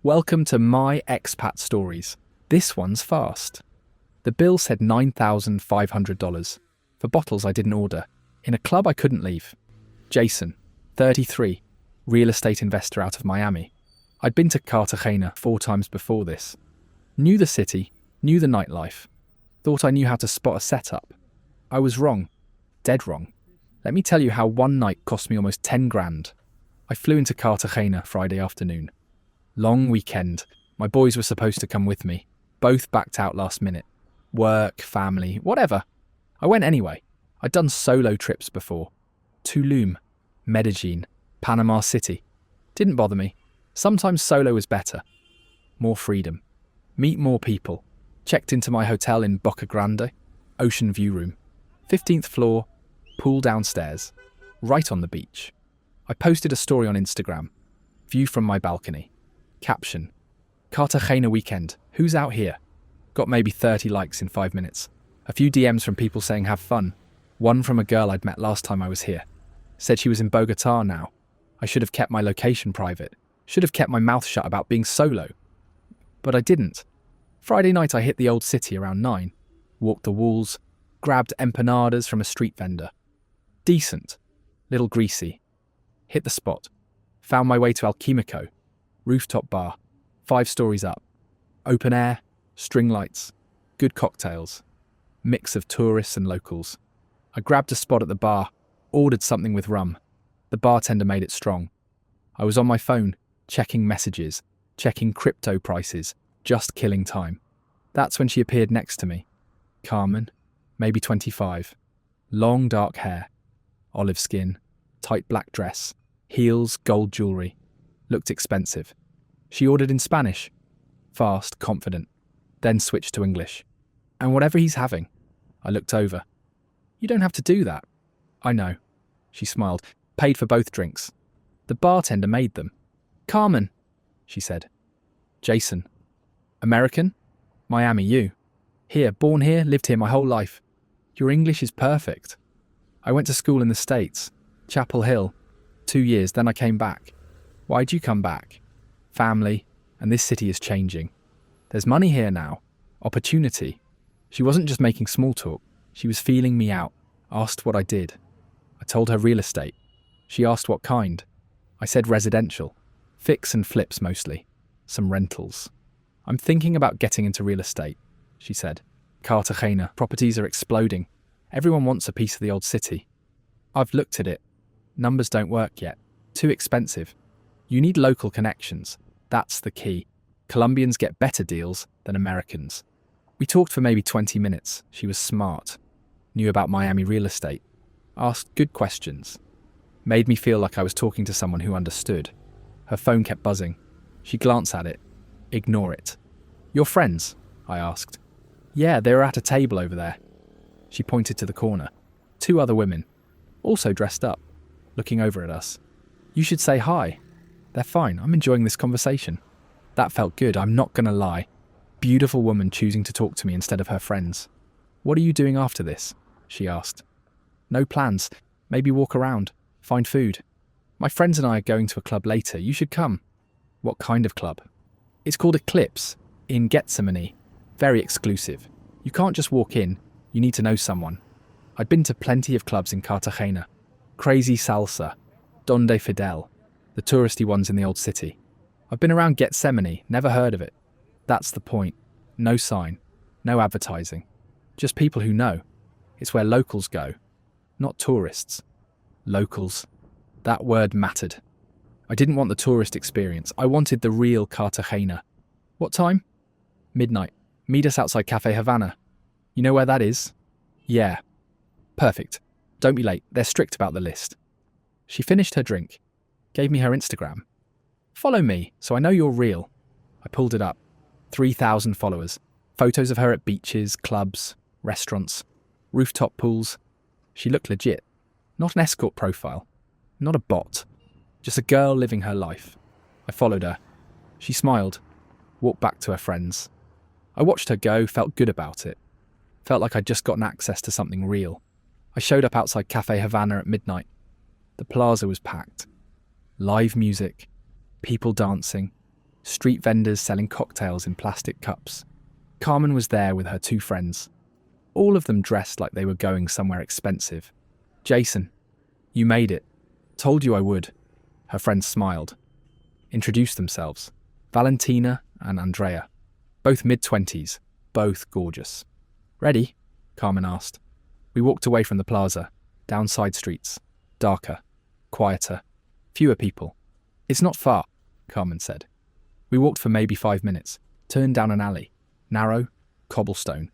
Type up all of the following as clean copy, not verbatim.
Welcome to my Expat Stories. This one's fast. The bill said $9,500 for bottles I didn't order, in a club I couldn't leave. Jason, 33, real estate investor out of Miami. I'd been to Cartagena 4 times before this. Knew the city, knew the nightlife. Thought I knew how to spot a setup. I was wrong. Dead wrong. Let me tell you how one night cost me almost 10 grand. I flew into Cartagena Friday afternoon. Long weekend. My boys were supposed to come with me. Both backed out last minute. Work, family, whatever. I went anyway. I'd done solo trips before. Tulum, Medellin, Panama City. Didn't bother me. Sometimes solo is better. More freedom. Meet more people. Checked into my hotel in Boca Grande. Ocean view room. 15th floor. Pool downstairs. Right on the beach. I posted a story on Instagram. View from my balcony. Caption: Cartagena weekend. Who's out here? Got maybe 30 likes in 5 minutes. A few DMs from people saying have fun. One from a girl I'd met last time I was here. Said she was in Bogota now. I should have kept my location private. Should have kept my mouth shut about being solo. But I didn't. Friday night I hit the old city around 9. Walked the walls. Grabbed empanadas from a street vendor. Decent. Little greasy. Hit the spot. Found my way to El Quimico. Rooftop bar. 5 stories up. Open air. String lights. Good cocktails. Mix of tourists and locals. I grabbed a spot at the bar. Ordered something with rum. The bartender made it strong. I was on my phone, checking messages, checking crypto prices, just killing time. That's when she appeared next to me. Carmen, maybe 25. Long dark hair. Olive skin. Tight black dress. Heels, gold jewellery. Looked expensive. She ordered in Spanish. Fast, confident. Then switched to English. And whatever he's having. I looked over. You don't have to do that. I know. She smiled. Paid for both drinks. The bartender made them. Carmen, she said. Jason. American? Miami, you. Here, born here, lived here my whole life. Your English is perfect. I went to school in the States. Chapel Hill. 2 years, then I came back. Why'd you come back? Family, and this city is changing. There's money here now. Opportunity. She wasn't just making small talk. She was feeling me out. Asked what I did. I told her real estate. She asked what kind. I said residential. Fix and flips mostly. Some rentals. I'm thinking about getting into real estate, she said. Cartagena. Properties are exploding. Everyone wants a piece of the old city. I've looked at it. Numbers don't work yet. Too expensive. You need local connections. That's the key. Colombians get better deals than Americans. We talked for maybe 20 minutes. She was smart. Knew about Miami real estate. Asked good questions. Made me feel like I was talking to someone who understood. Her phone kept buzzing. She glanced at it. Ignore it. Your friends? I asked. Yeah, they were at a table over there. She pointed to the corner. 2 other women. Also dressed up. Looking over at us. You should say hi. They're fine. I'm enjoying this conversation. That felt good, I'm not gonna lie. Beautiful woman choosing to talk to me instead of her friends. What are you doing after this? She asked. No plans. Maybe walk around. Find food. My friends and I are going to a club later. You should come. What kind of club? It's called Eclipse, in Gethsemane. Very exclusive. You can't just walk in. You need to know someone. I'd been to plenty of clubs in Cartagena. Crazy Salsa. Donde Fidel. The touristy ones in the old city. I've been around Gethsemane, never heard of it. That's the point. No sign. No advertising. Just people who know. It's where locals go. Not tourists. Locals. That word mattered. I didn't want the tourist experience. I wanted the real Cartagena. What time? Midnight. Meet us outside Cafe Havana. You know where that is? Yeah. Perfect. Don't be late. They're strict about the list. She finished her drink. Gave me her Instagram. Follow me, so I know you're real. I pulled it up. 3,000 followers. Photos of her at beaches, clubs, restaurants, rooftop pools. She looked legit. Not an escort profile. Not a bot. Just a girl living her life. I followed her. She smiled. Walked back to her friends. I watched her go, felt good about it. Felt like I'd just gotten access to something real. I showed up outside Cafe Havana at midnight. The plaza was packed. Live music. People dancing. Street vendors selling cocktails in plastic cups. Carmen was there with her 2 friends. All of them dressed like they were going somewhere expensive. "Jason, you made it. Told you I would." Her friends smiled. Introduced themselves. Valentina and Andrea. Both mid-20s, both gorgeous. "Ready?" Carmen asked. We walked away from the plaza, down side streets. Darker, quieter, fewer people. "It's not far," Carmen said. We walked for maybe 5 minutes, turned down an alley. Narrow, cobblestone.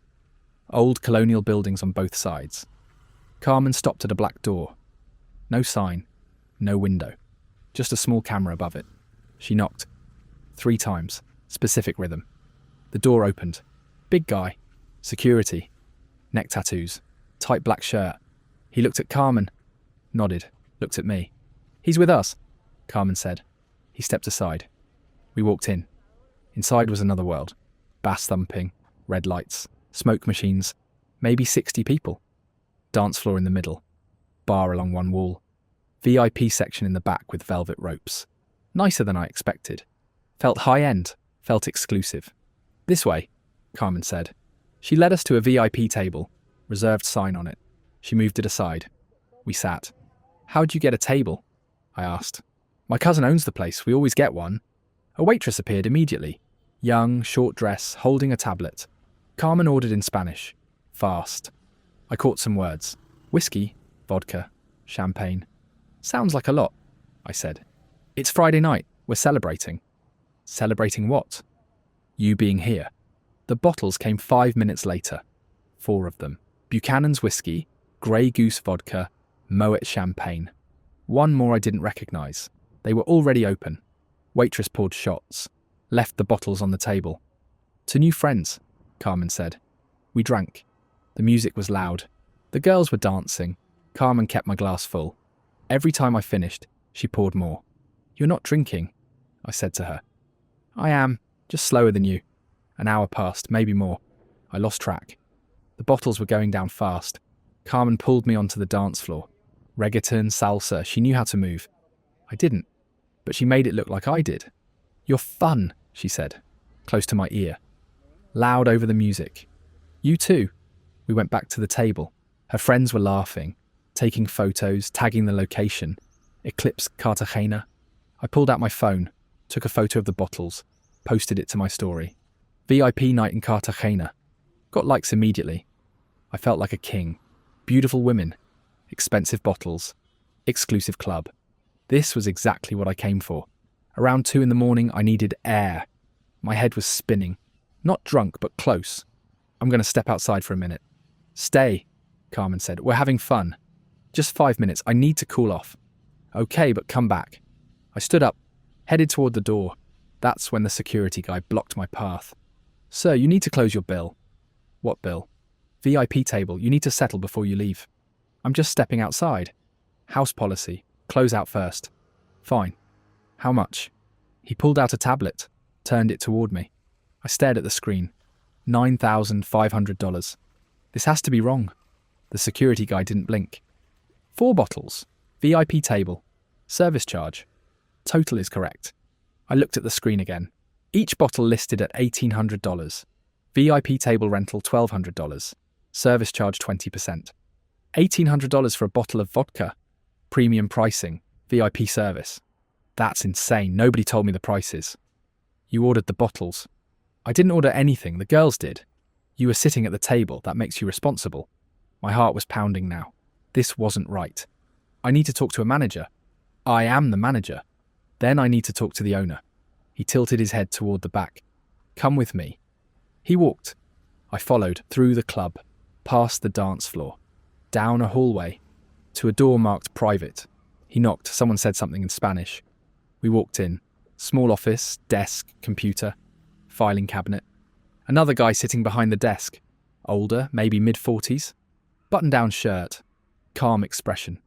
Old colonial buildings on both sides. Carmen stopped at a black door. No sign, no window. Just a small camera above it. She knocked. 3 times, specific rhythm. The door opened. Big guy. Security. Neck tattoos. Tight black shirt. He looked at Carmen. Nodded. Looked at me. "He's with us," Carmen said. He stepped aside. We walked in. Inside was another world. Bass thumping, red lights, smoke machines, maybe 60 people. Dance floor in the middle. Bar along one wall. VIP section in the back with velvet ropes. Nicer than I expected. Felt high-end, felt exclusive. "This way," Carmen said. She led us to a VIP table, reserved sign on it. She moved it aside. We sat. "How'd you get a table?" I asked. "My cousin owns the place, we always get one." A waitress appeared immediately. Young, short dress, holding a tablet. Carmen ordered in Spanish. Fast. I caught some words. Whiskey, vodka, champagne. "Sounds like a lot," I said. "It's Friday night. We're celebrating." "Celebrating what?" "You being here." The bottles came 5 minutes later. 4 of them. Buchanan's whiskey, Grey Goose vodka, Moet champagne. 1 more I didn't recognise. They were already open. Waitress poured shots. Left the bottles on the table. "To new friends," Carmen said. We drank. The music was loud. The girls were dancing. Carmen kept my glass full. Every time I finished, she poured more. "You're not drinking," I said to her. "I am, just slower than you." An hour passed, maybe more. I lost track. The bottles were going down fast. Carmen pulled me onto the dance floor. Reggaeton, salsa, she knew how to move. I didn't, but she made it look like I did. "You're fun," she said, close to my ear. Loud over the music. "You too." We went back to the table. Her friends were laughing, taking photos, tagging the location. Eclipse Cartagena. I pulled out my phone, took a photo of the bottles, posted it to my story. VIP night in Cartagena. Got likes immediately. I felt like a king. Beautiful women. Expensive bottles. Exclusive club. This was exactly what I came for. Around 2 a.m, I needed air. My head was spinning. Not drunk, but close. "I'm going to step outside for a minute." "Stay," Carmen said. "We're having fun." "Just 5 minutes. I need to cool off." "Okay, but come back." I stood up, headed toward the door. That's when the security guy blocked my path. "Sir, you need to close your bill." "What bill?" "VIP table. You need to settle before you leave." "I'm just stepping outside." "House policy. Close out first." "Fine. How much?" He pulled out a tablet, turned it toward me. I stared at the screen. $9,500. This has to be wrong. The security guy didn't blink. 4 bottles. VIP table. Service charge. Total is correct. I looked at the screen again. Each bottle listed at $1,800. VIP table rental $1,200. Service charge 20%. $1,800 for a bottle of vodka. Premium pricing. VIP service. That's insane. Nobody told me the prices. "You ordered the bottles." "I didn't order anything. The girls did." "You were sitting at the table. That makes you responsible." My heart was pounding now. This wasn't right. "I need to talk to a manager." "I am the manager." "Then I need to talk to the owner." He tilted his head toward the back. "Come with me." He walked. I followed, through the club, past the dance floor, down a hallway, to a door marked private. He knocked. Someone said something in Spanish. We walked in. Small office, desk, computer, filing cabinet. Another guy sitting behind the desk. Older, maybe mid-40s. Button-down shirt. Calm expression.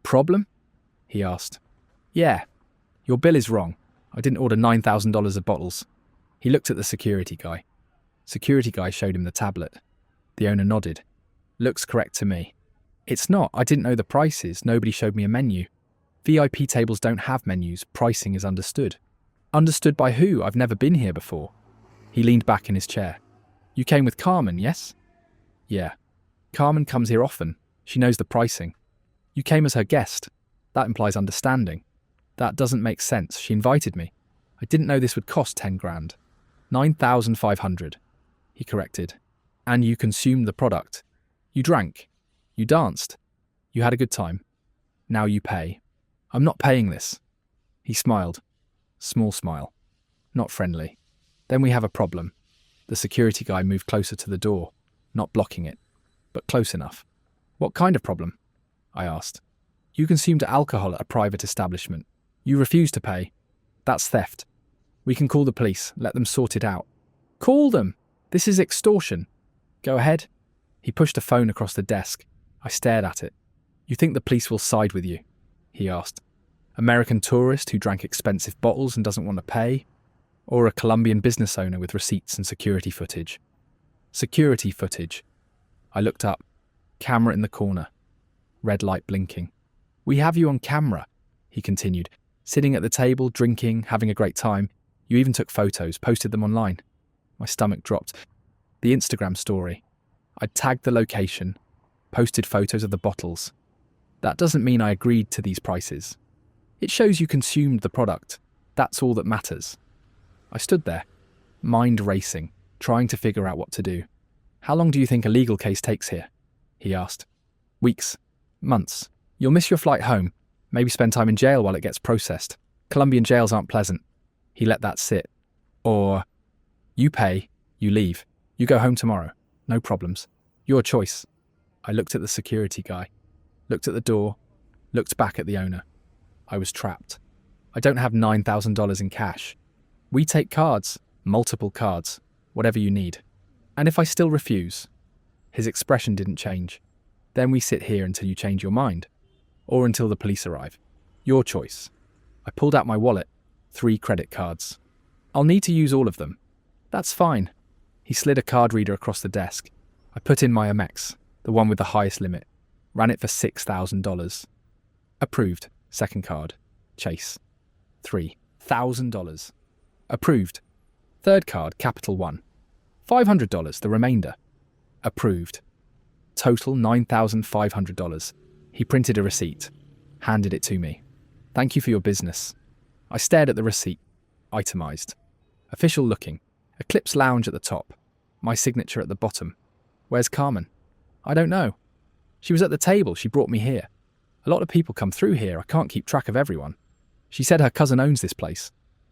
"Problem?" he asked. "Yeah. Your bill is wrong. I didn't order $9,000 of bottles." He looked at the security guy. Security guy showed him the tablet. The owner nodded. "Looks correct to me." "It's not. I didn't know the prices. Nobody showed me a menu." VIP tables don't have menus. Pricing is understood. Understood by who? I've never been here before. He leaned back in his chair. You came with Carmen, yes? Yeah. Carmen comes here often. She knows the pricing. You came as her guest. That implies understanding. That doesn't make sense. She invited me. I didn't know this would cost 10 grand. 9,500. He corrected. And you consumed the product. You drank. You danced. You had a good time. Now you pay. I'm not paying this. He smiled. Small smile. Not friendly. Then we have a problem. The security guy moved closer to the door, not blocking it, but close enough. What kind of problem? I asked. You consumed alcohol at a private establishment. You refused to pay. That's theft. We can call the police, let them sort it out. Call them! This is extortion. Go ahead. He pushed a phone across the desk. I stared at it. You think the police will side with you? He asked. American tourist who drank expensive bottles and doesn't want to pay? Or a Colombian business owner with receipts and security footage? Security footage. I looked up. Camera in the corner. Red light blinking. We have you on camera, he continued. Sitting at the table, drinking, having a great time. You even took photos, posted them online. My stomach dropped. The Instagram story. I'd tagged the location, posted photos of the bottles. That doesn't mean I agreed to these prices. It shows you consumed the product. That's all that matters. I stood there, mind racing, trying to figure out what to do. How long do you think a legal case takes here? He asked. Weeks. Months. You'll miss your flight home. Maybe spend time in jail while it gets processed. Colombian jails aren't pleasant. He let that sit. Or, you pay, you leave. You go home tomorrow. No problems. Your choice. I looked at the security guy, looked at the door, looked back at the owner. I was trapped. I don't have $9,000 in cash. We take cards, multiple cards, whatever you need. And if I still refuse? His expression didn't change. Then we sit here until you change your mind. Or until the police arrive. Your choice. I pulled out my wallet. 3 credit cards. I'll need to use all of them. That's fine. He slid a card reader across the desk. I put in my Amex, the one with the highest limit. Ran it for $6,000. Approved. Second card. Chase. $3,000. Approved. Third card, Capital One. $500, the remainder. Approved. Total $9,500. He printed a receipt, handed it to me. Thank you for your business. I stared at the receipt, itemized. Official looking. Eclipse Lounge at the top. My signature at the bottom. Where's Carmen? I don't know. She was at the table. She brought me here. A lot of people come through here. I can't keep track of everyone. She said her cousin owns this place.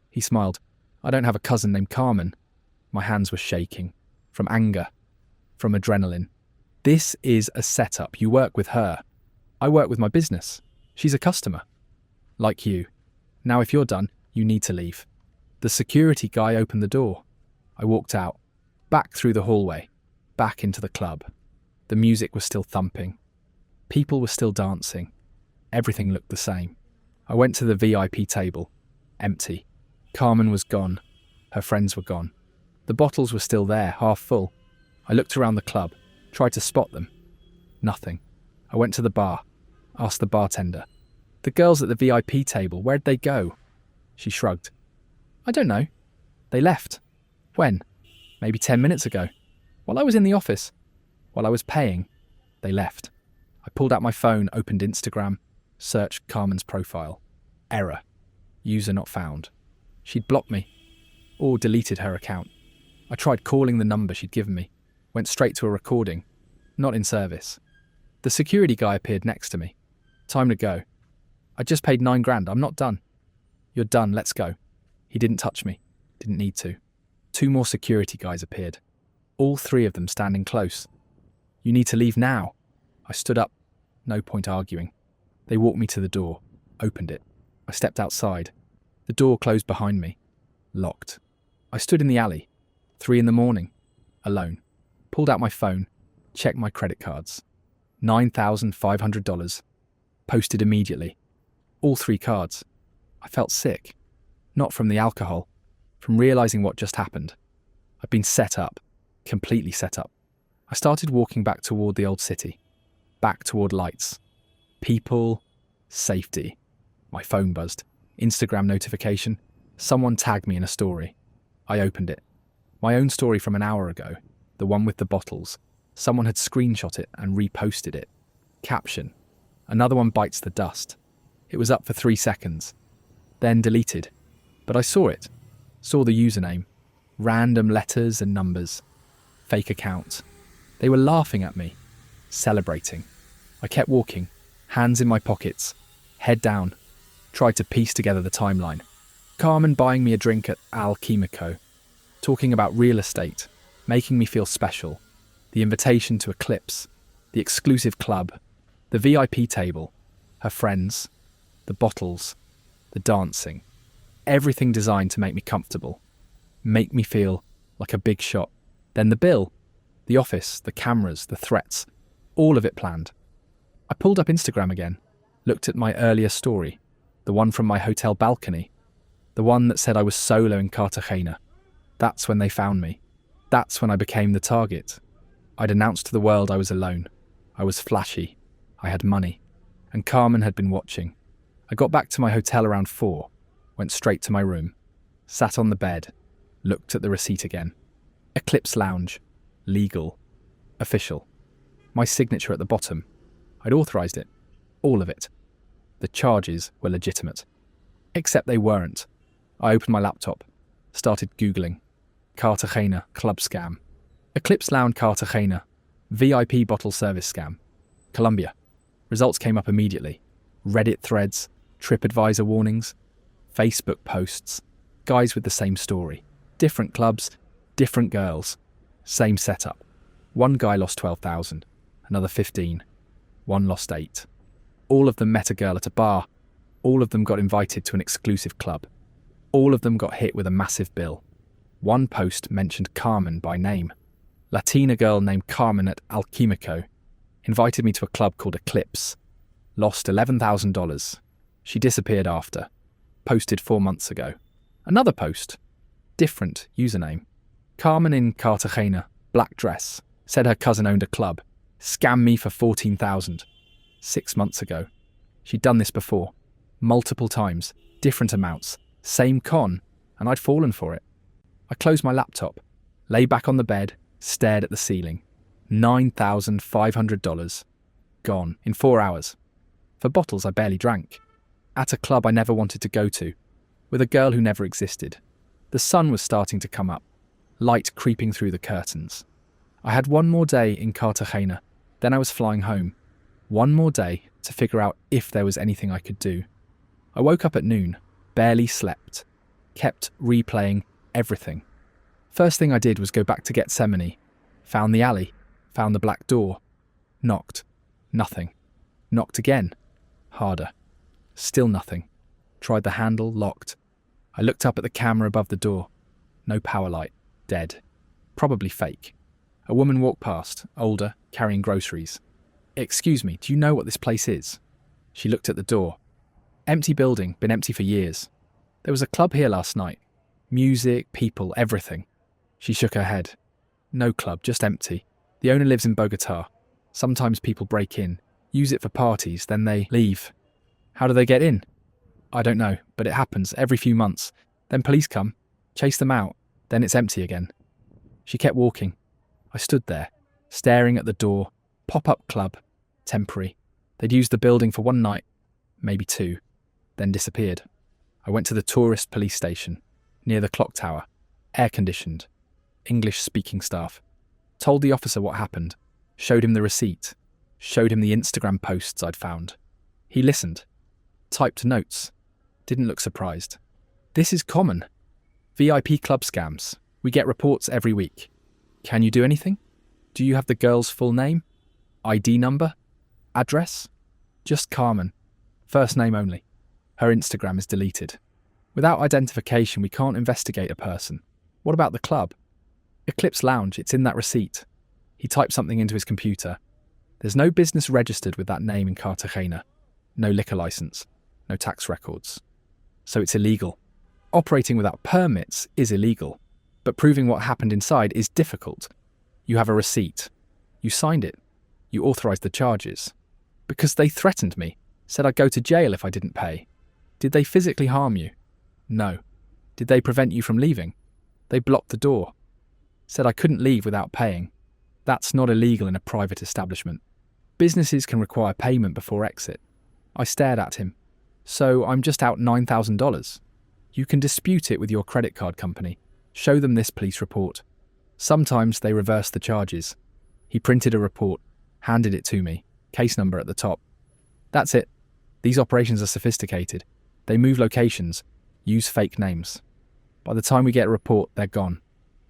He smiled. I don't have a cousin named Carmen. My hands were shaking. From anger. From adrenaline. This is a setup. You work with her. I work with my business. She's a customer. Like you. Now if you're done, you need to leave. The security guy opened the door. I walked out. Back through the hallway. Back into the club. The music was still thumping. People were still dancing. Everything looked the same. I went to the VIP table. Empty. Carmen was gone. Her friends were gone. The bottles were still there, half full. I looked around the club, tried to spot them. Nothing. I went to the bar, asked the bartender. The girls at the VIP table, where'd they go? She shrugged. I don't know. They left. When? Maybe 10 minutes ago. While I was in the office. While I was paying. They left. I pulled out my phone, opened Instagram, searched Carmen's profile. Error. User not found. She'd blocked me. Or deleted her account. I tried calling the number she'd given me. Went straight to a recording. Not in service. The security guy appeared next to me. Time to go. I just paid 9 grand. I'm not done. You're done. Let's go. He didn't touch me. Didn't need to. 2 more security guys appeared. All 3 of them standing close. You need to leave now. I stood up. No point arguing. They walked me to the door. Opened it. I stepped outside. The door closed behind me. Locked. I stood in the alley. 3 in the morning. Alone. Pulled out my phone. Checked my credit cards. $9,500. Posted immediately. All 3 cards. I felt sick. Not from the alcohol. From realising what just happened. I'd been set up. Completely set up. I started walking back toward the old city. Back toward lights. People. Safety. My phone buzzed. Instagram notification. Someone tagged me in a story. I opened it. My own story from an hour ago, the one with the bottles. Someone had screenshot it and reposted it. Caption: another one bites the dust. It was up for 3 seconds. Then deleted. But I saw it. Saw the username. Random letters and numbers. Fake account. They were laughing at me. Celebrating. I kept walking. Hands in my pockets. Head down. Tried to piece together the timeline. Carmen buying me a drink at Al Quimico. Talking about real estate. Making me feel special. The invitation to Eclipse. The exclusive club. The VIP table. Her friends. The bottles. The dancing. Everything designed to make me comfortable. Make me feel like a big shot. Then the bill. The office, the cameras, the threats. All of it planned. I pulled up Instagram again. Looked at my earlier story. The one from my hotel balcony. The one that said I was solo in Cartagena. That's when they found me. That's when I became the target. I'd announced to the world I was alone. I was flashy. I had money. And Carmen had been watching. I got back to my hotel around 4. Went straight to my room. Sat on the bed. Looked at the receipt again. Eclipse Lounge. Legal. Official. My signature at the bottom. I'd authorised it. All of it. The charges were legitimate. Except they weren't. I opened my laptop. Started Googling. Cartagena club scam. Eclipse Lounge Cartagena. VIP bottle service scam. Colombia. Results came up immediately. Reddit threads. TripAdvisor warnings. Facebook posts. Guys with the same story. Different clubs. Different girls. Same setup. One guy lost 12,000. Another 15. One lost 8. All of them met a girl at a bar. All of them got invited to an exclusive club. All of them got hit with a massive bill. One post mentioned Carmen by name. Latina girl named Carmen at Al Quimico invited me to a club called Eclipse. Lost $11,000. She disappeared after. Posted 4 months ago. Another post. Different username. Carmen in Cartagena. Black dress. Said her cousin owned a club. Scammed me for $14,000. 6 months ago. She'd done this before. Multiple times. Different amounts. Same con. And I'd fallen for it. I closed my laptop. Lay back on the bed. Stared at the ceiling. $9,500. Gone. In 4 hours. For bottles I barely drank. At a club I never wanted to go to. With a girl who never existed. The sun was starting to come up. Light creeping through the curtains. I had one more day in Cartagena. Then I was flying home. One more day to figure out if there was anything I could do. I woke up at noon. Barely slept. Kept replaying everything. First thing I did was go back to Gethsemane. Found the alley. Found the black door. Knocked. Nothing. Knocked again. Harder. Still nothing. Tried the handle. Locked. I looked up at the camera above the door. No power light. Dead. Probably fake. A woman walked past, older, carrying groceries. "Excuse me, do you know what this place is?" She looked at the door. Empty building, been empty for years. There was a club here last night. Music, people, everything. She shook her head. No club, just empty. The owner lives in Bogota. Sometimes people break in, use it for parties, then they leave. How do they get in? I don't know, but it happens every few months. Then police come, chase them out, then it's empty again. She kept walking. I stood there, staring at the door. Pop-up club. Temporary. They'd used the building for 1 night, maybe 2, then disappeared. I went to the tourist police station, near the clock tower. Air-conditioned. English-speaking staff. Told the officer what happened. Showed him the receipt. Showed him the Instagram posts I'd found. He listened. Typed notes. Didn't look surprised. This is common. VIP club scams. We get reports every week. Can you do anything? Do you have the girl's full name? ID number? Address? Just Carmen. First name only. Her Instagram is deleted. Without identification, we can't investigate a person. What about the club? Eclipse Lounge, it's in that receipt. He typed something into his computer. There's no business registered with that name in Cartagena. No liquor license. No tax records. So it's illegal. Operating without permits is illegal. But proving what happened inside is difficult. You have a receipt. You signed it. You authorised the charges. Because they threatened me. Said I'd go to jail if I didn't pay. Did they physically harm you? No. Did they prevent you from leaving? They blocked the door. Said I couldn't leave without paying. That's not illegal in a private establishment. Businesses can require payment before exit. I stared at him. So I'm just out $9,000. You can dispute it with your credit card company. Show them this police report. Sometimes they reverse the charges. He printed a report, handed it to me, case number at the top. That's it. These operations are sophisticated. They move locations, use fake names. By the time we get a report, they're gone.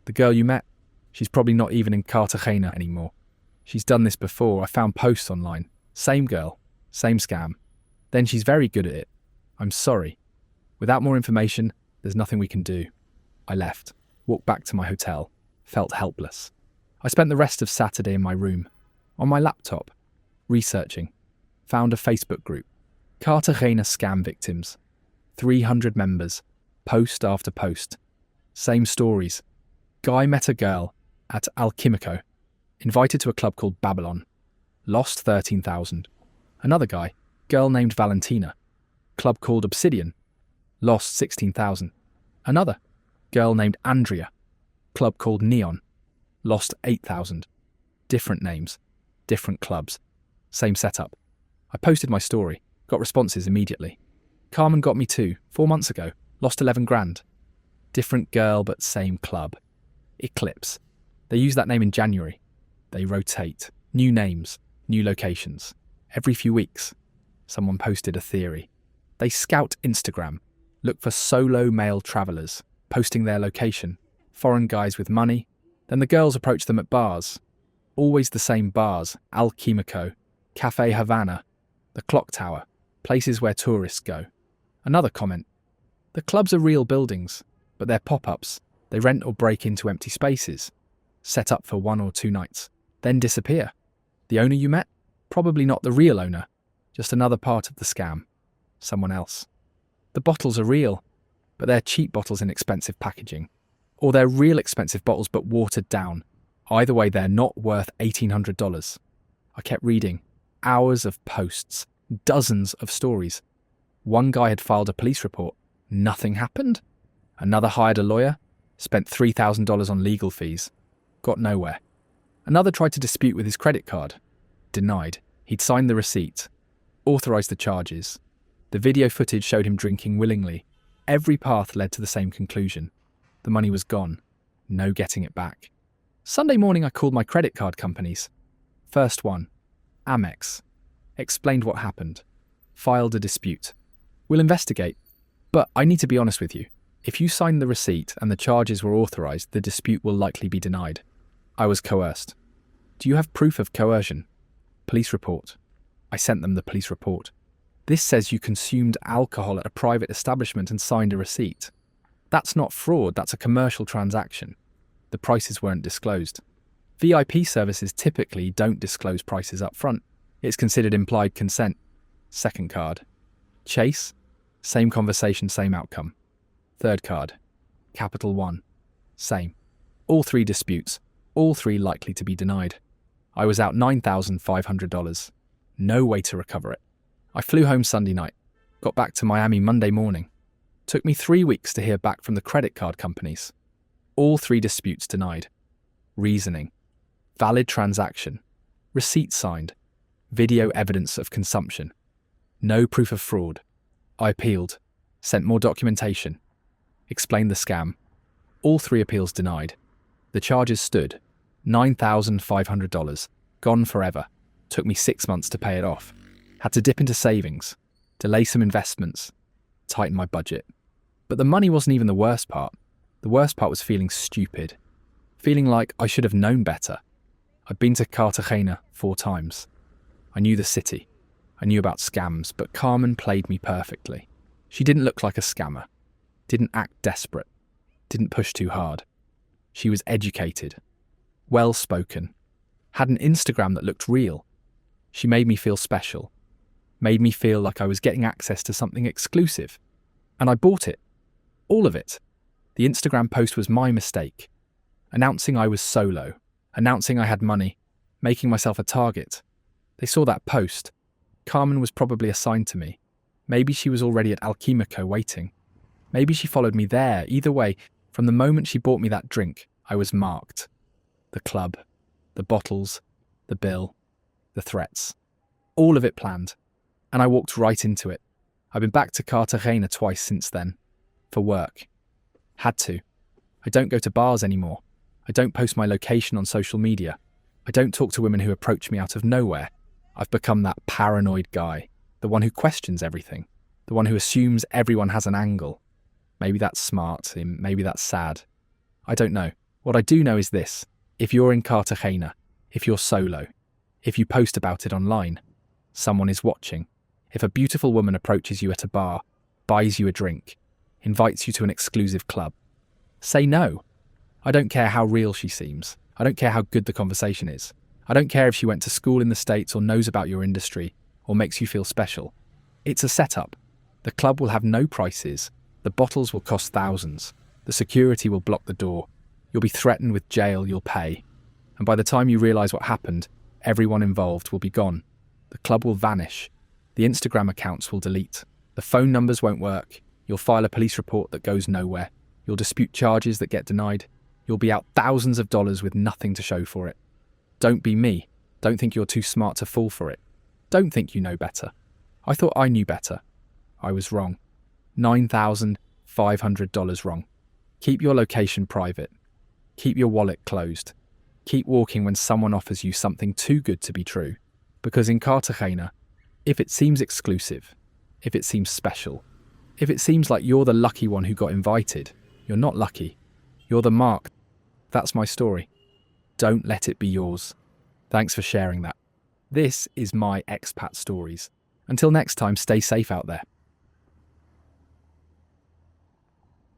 The girl you met, she's probably not even in Cartagena anymore. She's done this before. I found posts online. Same girl, same scam. Then she's very good at it. I'm sorry. Without more information, there's nothing we can do. I left, walked back to my hotel, felt helpless. I spent the rest of Saturday in my room, on my laptop, researching. Found a Facebook group. Cartagena scam victims. 300 members, post after post. Same stories. Guy met a girl at Alquimico, invited to a club called Babylon. Lost 13,000. Another guy, girl named Valentina, club called Obsidian. Lost 16,000. Another, girl named Andrea, club called Neon. Lost 8,000. Different names, different clubs, same setup. I posted my story, got responses immediately. Carmen got me too, 4 months ago, lost 11 grand. Different girl but same club. Eclipse. They use that name in January. They rotate. New names, new locations. Every few weeks, someone posted a theory. They scout Instagram, look for solo male travellers, posting their location. Foreign guys with money. Then the girls approach them at bars. Always the same bars, Alquimico, Cafe Havana, the Clock Tower, places where tourists go. Another comment. The clubs are real buildings, but they're pop-ups. They rent or break into empty spaces, set up for 1 or 2 nights, then disappear. The owner you met? Probably not the real owner, just another part of the scam. Someone else. The bottles are real, but they're cheap bottles in expensive packaging. Or they're real expensive bottles but watered down. Either way, they're not worth $1,800. I kept reading. Hours of posts. Dozens of stories. One guy had filed a police report. Nothing happened. Another hired a lawyer. Spent $3,000 on legal fees. Got nowhere. Another tried to dispute with his credit card. Denied. He'd signed the receipt. Authorised the charges. The video footage showed him drinking willingly. Every path led to the same conclusion. The money was gone. No getting it back. Sunday morning I called my credit card companies. First one, Amex. Explained what happened. Filed a dispute. We'll investigate. But I need to be honest with you. If you signed the receipt and the charges were authorised, the dispute will likely be denied. I was coerced. Do you have proof of coercion? Police report. I sent them the police report. This says you consumed alcohol at a private establishment and signed a receipt. That's not fraud, that's a commercial transaction. The prices weren't disclosed. VIP services typically don't disclose prices up front. It's considered implied consent. Second card. Chase. Same conversation, same outcome. Third card. Capital One. Same. All 3 disputes. All 3 likely to be denied. I was out $9,500. No way to recover it. I flew home Sunday night. Got back to Miami Monday morning. Took me 3 weeks to hear back from the credit card companies. All 3 disputes denied. Reasoning. Valid transaction. Receipt signed. Video evidence of consumption. No proof of fraud. I appealed. Sent more documentation. Explained the scam. All 3 appeals denied. The charges stood. $9,500. Gone forever. Took me 6 months to pay it off. Had to dip into savings. Delay some investments. Tighten my budget. But the money wasn't even the worst part. The worst part was feeling stupid. Feeling like I should have known better. I'd been to Cartagena 4 times. I knew the city. I knew about scams, but Carmen played me perfectly. She didn't look like a scammer. Didn't act desperate. Didn't push too hard. She was educated. Well-spoken. Had an Instagram that looked real. She made me feel special. Made me feel like I was getting access to something exclusive. And I bought it. All of it. The Instagram post was my mistake. Announcing I was solo. Announcing I had money. Making myself a target. They saw that post. Carmen was probably assigned to me. Maybe she was already at Alquimico waiting. Maybe she followed me there. Either way, from the moment she bought me that drink, I was marked. The club, the bottles, the bill, the threats. All of it planned. And I walked right into it. I've been back to Cartagena twice since then. For work. Had to. I don't go to bars anymore. I don't post my location on social media. I don't talk to women who approach me out of nowhere. I've become that paranoid guy. The one who questions everything. The one who assumes everyone has an angle. Maybe that's smart, maybe that's sad. I don't know. What I do know is this. If you're in Cartagena, if you're solo, if you post about it online, someone is watching. If a beautiful woman approaches you at a bar, buys you a drink, invites you to an exclusive club, say no. I don't care how real she seems. I don't care how good the conversation is. I don't care if she went to school in the States or knows about your industry or makes you feel special. It's a setup. The club will have no prices. The bottles will cost thousands. The security will block the door. You'll be threatened with jail, you'll pay. And by the time you realise what happened, everyone involved will be gone. The club will vanish. The Instagram accounts will delete. The phone numbers won't work. You'll file a police report that goes nowhere. You'll dispute charges that get denied. You'll be out thousands of dollars with nothing to show for it. Don't be me. Don't think you're too smart to fall for it. Don't think you know better. I thought I knew better. I was wrong. $9,500 wrong. Keep your location private. Keep your wallet closed. Keep walking when someone offers you something too good to be true. Because in Cartagena, if it seems exclusive, if it seems special, if it seems like you're the lucky one who got invited, you're not lucky. You're the mark. That's my story. Don't let it be yours. Thanks for sharing that. This is my expat stories. Until next time, stay safe out there.